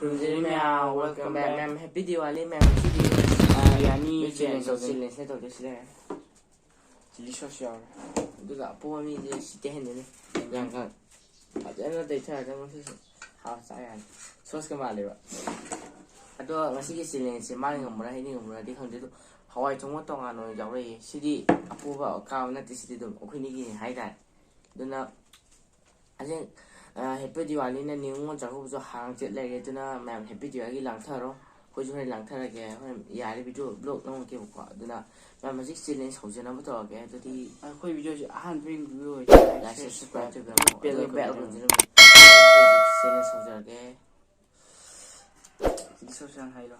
Meow, welcome back, ma'am. Happy Diwali, ma'am. Biryani challenge to this layer. chili sauce yaure. Do that poor me, stand in it. Young gun. At the end of the day, I don't know how I am. So, Scamali. I don't see a silence in my own writing already. How I don't want to know your city, approval, account, not the city of Okinigi, high that. Do not. I think. Happy Diwali na new one jago so hang jet like it na ma'am happy Diwali lang tharo ko jo lang thara ke yari video blog no ke ko duna ma'am magic challenge ho jana to ke to di Koi video ahan bring view like subscribe to the bell challenge ho jana ke chili sauce yang hai lo.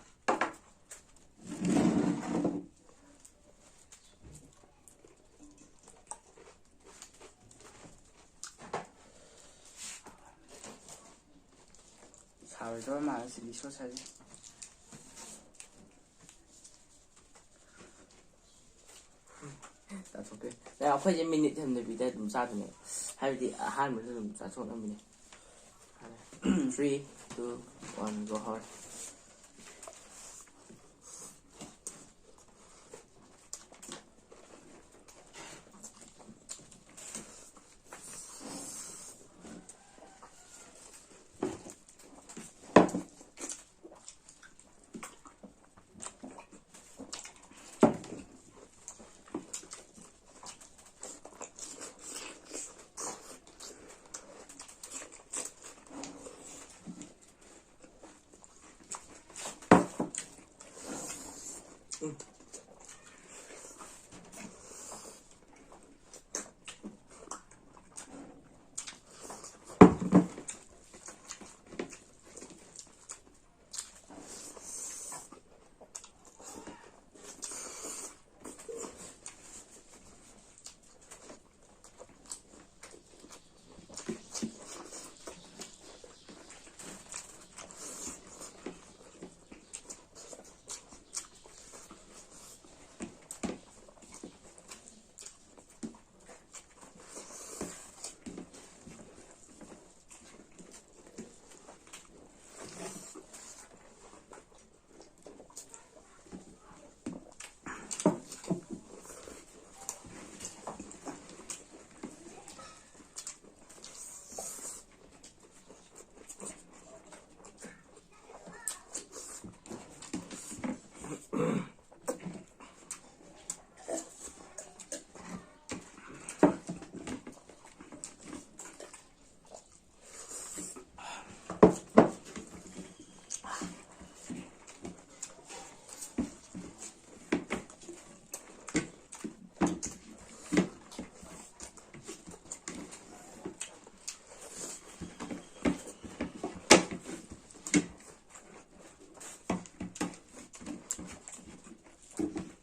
Sao rồi mà chili sauce hay. That's okay. Now, put a minute him to be dead from Saturday. Have the hand with him. That's what I mean. 3, 2, 1, go hard.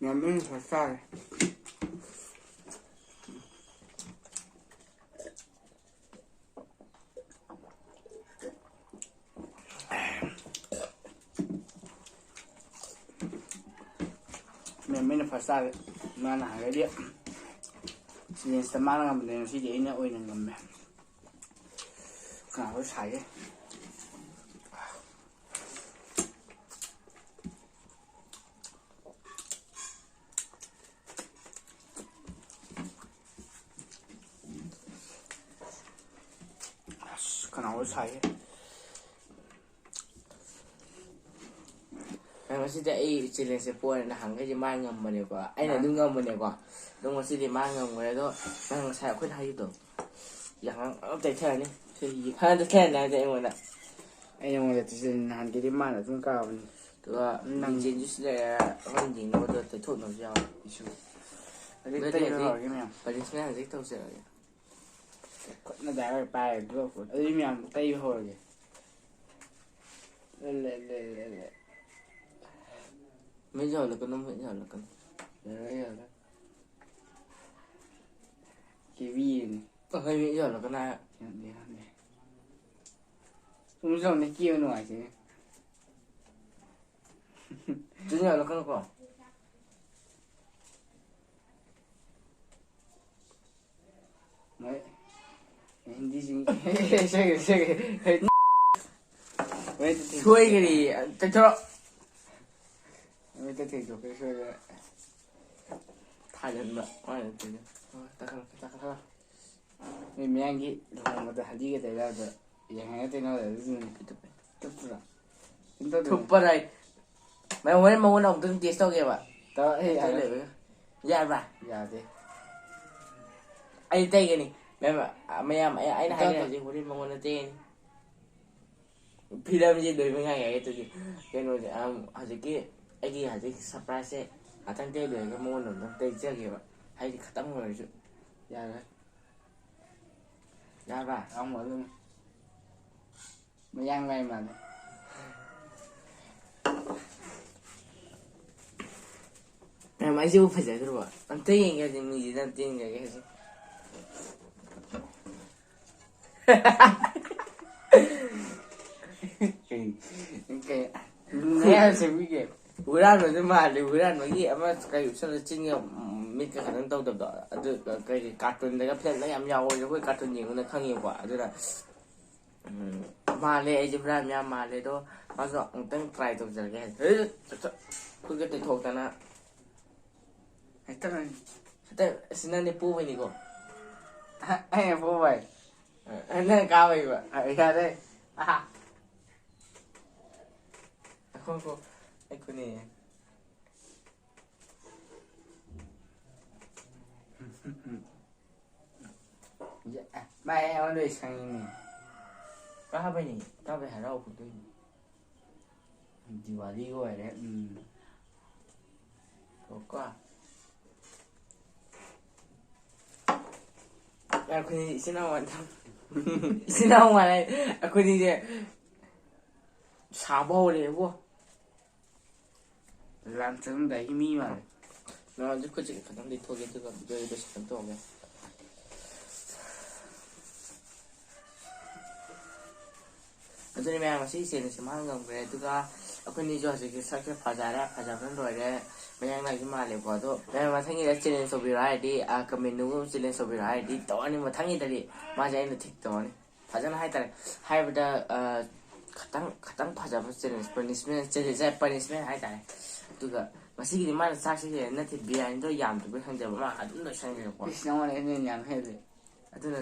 Mình phải sai. Mình phải sai mà là cái điện. Nên sẽ mang làm để nó sẽ dễ nữa ôi ngầm mẹ. Cả với sải ấy. Kanal sai. Mà sẽ dạy challenge sẽ poa là hàng cái gì mang ngầm mà nhiều quá. Anh là đừng ngầm mà nhiều quá. Đúng mà sẽ đi mang ngầm rồi đó. Mang sai khuyết hay được. Dạng tại thế này. Thì hai thế này để em nói. Anh em là chỉ hàn cái điểm mà là chúng cao. Tôi năng chiến just là hoàn chỉnh nó được tới thuận nó giàu. Cái tay nó cái mèo. Và đi xem dịch tao sẽ. Nó đã bài được rồi. Ấy mèo tay hồi kìa. Lệ. Mấy giờ là con mấy giờ là con. Đấy rồi đó. Cái vi này. Hơi mấy giờ là con này. Đây. Không giống này kia ngoài chứ. Chứ giờ là con quả. Đấy. Hindi sing. Sige. ꯁꯣꯏꯒꯔꯤ ꯇꯩꯊꯣꯔꯛ ꯅꯨꯃꯤꯠꯇ ꯊꯦꯡꯗꯣꯛꯀꯦ ꯁꯣꯏꯗꯅ ꯊꯥꯖꯤꯟꯕ ꯃꯥꯅ ꯅꯠꯇꯦꯗ ꯇꯛꯈꯠꯂꯣ ꯅꯣꯏ ꯃꯌꯥꯡꯒꯤ ꯂꯨꯍꯣꯡꯕꯗ ꯍꯜꯗꯤꯒ ꯇꯩꯅꯕꯗ ꯌꯦꯡꯉꯒ ꯇꯩꯅꯕꯗ ꯑꯗꯨꯗꯨꯅꯤ ꯇꯨꯞꯄ꯭ꯔꯥ ꯊꯨꯞꯄꯔ ꯃꯌꯥꯝ ꯍꯣꯔꯦꯟ ꯃꯉꯣꯟꯗ ꯑꯃꯨꯛꯇꯪ ꯇꯦꯁ ꯇꯧꯒꯦꯕ ꯑꯩ ꯌꯥꯔꯕ꯭ꯔꯥ ꯌꯥꯗꯦ ꯑꯩ ꯇꯩꯒꯅꯤ ꯃꯌꯥꯝ ꯑꯩꯅ ꯍꯥꯏꯈ꯭ꯔꯦ ꯍꯧꯖꯤꯛ ꯍꯣꯔꯦꯟ ꯃꯉꯣꯟꯗ ꯇꯩꯒꯅꯤ ꯐꯤꯂꯝꯁꯤ ꯂꯣꯏꯕ ꯉꯥꯏ ꯑꯗꯨꯒꯤ ꯀꯩꯅꯣꯁꯦ ꯍꯧꯖꯤꯛꯀꯤ ꯑꯩꯒꯤ ꯍꯧꯖꯤꯛ ꯁꯔꯄ꯭ꯔꯥꯏꯖꯁꯦ ꯉꯥꯛꯇꯪ ꯇꯩ ꯂꯣꯏꯔꯒ ꯃꯉꯣꯟꯗ ꯑꯃꯨꯛꯇꯪ ꯇꯩꯖꯒꯦꯕ ꯍꯥꯏꯗꯤ ꯈꯇꯪ ꯑꯣꯏꯔꯁꯨ ꯌꯥꯔꯦ ꯌꯥꯔꯕ꯭ꯔꯥ ꯑꯃꯨꯛ ꯑꯗꯨꯝ ꯃꯌꯥꯡ ꯂꯥꯏ ꯃꯥꯜꯂꯦ ꯃꯌꯥꯝ ꯑꯩꯁꯤꯕꯨ ꯐꯖꯗ꯭ꯔꯕ ꯑꯝꯇ ꯌꯦꯡꯒꯦ ꯍꯧꯖꯤꯛ ꯃꯤꯁꯤꯗ ꯑꯝꯇ ꯌꯦꯡꯒꯦ ꯍꯧꯖꯤꯛ ꯃꯌꯥꯡ ꯁꯦꯝꯕꯤꯒꯦ ꯍꯨꯔꯥꯟꯕꯁꯨ ꯃꯥꯜꯂꯤ ꯍꯨꯔꯥꯟꯕꯒꯤ ꯑꯃ ꯀꯩ ꯁꯣꯝꯗ ꯆꯤꯟꯒ ꯃꯤꯠꯀ ꯈꯛꯇꯪ ꯇꯧꯗꯕꯗꯣ ꯑꯗꯨ ꯀꯩ ꯀꯥꯔꯇꯨꯟꯗꯒ ꯐꯤꯂꯝꯗ ꯌꯥꯝ ꯌꯥꯎꯋꯦ ꯑꯩꯈꯣই ꯀꯥꯔꯇꯨꯟ ꯌꯦꯡꯕꯅ ꯈꯪꯉꯦꯕꯀꯣ ꯑꯗꯨꯅ ꯃꯥꯜꯂꯦ ꯑꯩꯁꯦ ꯍꯨꯔꯥꯟꯕ ꯌꯥꯝ ꯃꯥꯜꯂꯦ ꯑꯗꯣ ꯃꯥꯁꯨ ꯑꯃꯨꯛꯇꯪ ꯇ꯭ꯔꯥꯏ ꯇꯧꯖꯔꯒꯦ ꯈꯨꯠꯀ ꯇꯩꯊꯣꯛꯇꯅ ꯍꯦꯛꯇ ꯍꯦꯛꯇ ꯑꯁꯤ ꯅꯪꯗꯤ ꯄꯨꯕꯩꯅꯤꯀꯣ ꯑꯩꯅ ꯄꯣꯕꯥꯏ ꯅꯪ ꯀꯥꯕꯩꯕ ꯌꯥꯔꯦ ꯑꯩꯈꯣꯏ ꯑꯩꯈꯣꯏꯅꯦ ꯃꯥꯏ ꯑꯩꯉꯣꯟꯗ ꯁꯪꯉꯤꯅꯦ ꯀꯥꯕꯩꯅꯤ ꯀꯥꯕꯩ ꯍꯔꯥꯎ ꯐꯨꯗꯣꯏꯅꯤ ꯗꯤꯋꯥꯂꯤꯒ ꯑꯣꯏꯔꯦ ꯀꯣ ꯑꯩꯈꯣꯏꯅꯤ ꯏꯆꯤꯟ ꯏꯅꯥꯎ ꯏꯆꯤꯟ ꯏꯅꯥꯎ ꯃꯥꯟꯅ ꯑꯩꯈꯣꯏꯅꯤꯁꯦ ꯁꯥꯕ ꯍꯧꯔꯦꯕꯣ ꯂꯥꯟꯆꯠꯂꯝꯗꯥꯏꯒꯤ ꯃꯤ ꯃꯥꯜꯂꯦ ꯅꯍꯥꯟꯁꯨ ꯈꯨꯠꯁꯦ ꯈꯛꯇꯪ ꯂꯩꯊꯣꯛꯒꯦ ꯑꯗꯨꯒ ꯕꯤꯗꯤꯑꯣꯗꯣ ꯁꯦꯞ ꯇꯧꯒꯦ ꯑꯗꯨꯅꯤ ꯃꯌꯥꯝ ꯉꯁꯤꯒꯤ ꯆꯦꯂꯦꯟꯖꯁꯦ ꯃꯥꯅ ꯉꯝꯈ꯭ꯔꯦ ꯑꯗꯨꯒ ꯑꯩꯈꯣꯏꯅꯤꯁꯨ ꯍꯧꯖꯤꯛꯇꯤ ꯁꯛꯁꯦ ꯐꯖꯔꯦ ꯐꯖꯕꯅ ꯂꯣꯏꯔꯦ ꯃꯌꯥꯡ ꯂꯥꯏꯁꯨ ꯃꯥꯜꯂꯦꯀꯣ ꯑꯗꯣ ꯃꯌꯥꯝ ꯃꯊꯪꯒꯤꯗ ꯆꯦꯂꯦꯟꯖ ꯇꯧꯕꯤꯔꯣ ꯍꯥꯏꯔꯗꯤ ꯀꯃꯦꯟꯗꯨꯒꯨꯝꯕ ꯆꯦꯂꯦꯟꯖ ꯇꯧꯕꯤꯔꯣ ꯍꯥꯏꯔꯗꯤ ꯇꯧꯔꯅꯤ ꯃꯊꯪꯒꯤꯗꯗꯤ ꯃꯥꯁꯦ ꯑꯩꯅ ꯊꯤꯛ ꯇꯧꯔꯅꯤ ꯐꯖꯅ ꯍꯥꯏꯇꯥꯔꯦ ꯍꯥꯏꯕꯗ ꯈꯇꯪ ꯐꯖꯕ ꯆꯦꯂꯦꯟꯖ ꯄꯅꯤꯁꯃꯦꯟ ꯍꯥꯏꯇꯥꯔꯦ ꯑꯗꯨꯒ ꯉꯁꯤꯒꯤꯗꯤ ꯃꯥꯅ ꯆꯥꯛꯁꯦ ꯅꯠꯇꯦ ꯕꯤꯔꯌꯥꯅꯤꯗꯣ ꯌꯥꯝꯗꯕꯩ ꯈꯪꯖꯕ ꯃꯥ ꯑꯗꯨꯝ ꯂꯣꯏꯁꯟꯈ꯭ꯔꯦꯀꯣ ꯅꯉꯣꯟꯗ ꯑꯩꯅ ꯌꯥꯝ ꯍꯦꯜꯂꯦ ꯑꯗꯨꯅ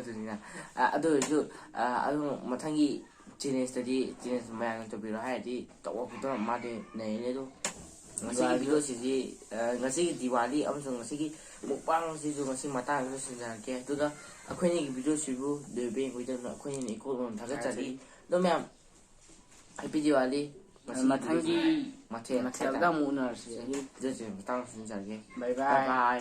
ꯑꯗꯨ ꯑꯣꯏꯔꯁꯨ ꯑꯗꯨꯝ ꯃꯊꯪꯒꯤ ꯆꯦꯂꯦꯟꯖꯇꯗꯤ ꯆꯦꯂꯦꯟꯖ ꯃꯌꯥꯝꯅ ꯇꯧꯕꯤꯔꯣ ꯍꯥꯏꯔꯗꯤ ꯇꯧꯕꯗ ꯃꯥꯗꯤ ꯅꯩꯔꯦ ꯑꯗꯣ ꯉꯁꯤꯒꯤ ꯚꯤꯗꯤꯑꯣꯁꯤꯗꯤ ꯉꯁꯤꯒꯤ ꯗꯤꯋꯥꯂꯤ ꯑꯃꯁꯨꯡ ꯉꯁꯤꯒꯤ ꯃꯨꯛꯕꯥꯡꯁꯤꯁꯨꯉꯁꯤ ꯃꯇꯥꯡꯗ ꯂꯣꯏꯁꯤꯟꯖꯔꯛꯀꯦ ꯑꯗꯨꯒ ꯑꯩꯈꯣꯏꯅꯤꯒꯤ ꯚꯤꯗꯤꯑꯣꯁꯤꯕꯨ ꯂꯣꯏꯕ ꯌꯦꯡꯕꯤꯗꯕꯅ ꯑꯩꯈꯣꯏꯅꯤꯅ ꯏꯀꯣꯛꯂꯣꯝ ꯊꯥꯒꯠꯆꯔꯤ ꯑꯗꯣ ꯃꯌꯥꯝ ꯍꯦꯄꯤ ꯗꯤꯋꯥꯂꯤ ꯃꯊꯪꯒꯤ ꯃꯊꯦꯜꯗ ꯑꯃꯨꯛ ꯎꯅꯔꯁꯤ ꯚꯤꯗꯤꯑꯣꯁꯤ ꯃꯇꯥꯡꯗ ꯂꯣꯏꯁꯤꯟꯖꯔꯒꯦ ꯕꯥꯏ ꯕꯥꯏ ꯕꯥꯏ ꯕꯥꯏ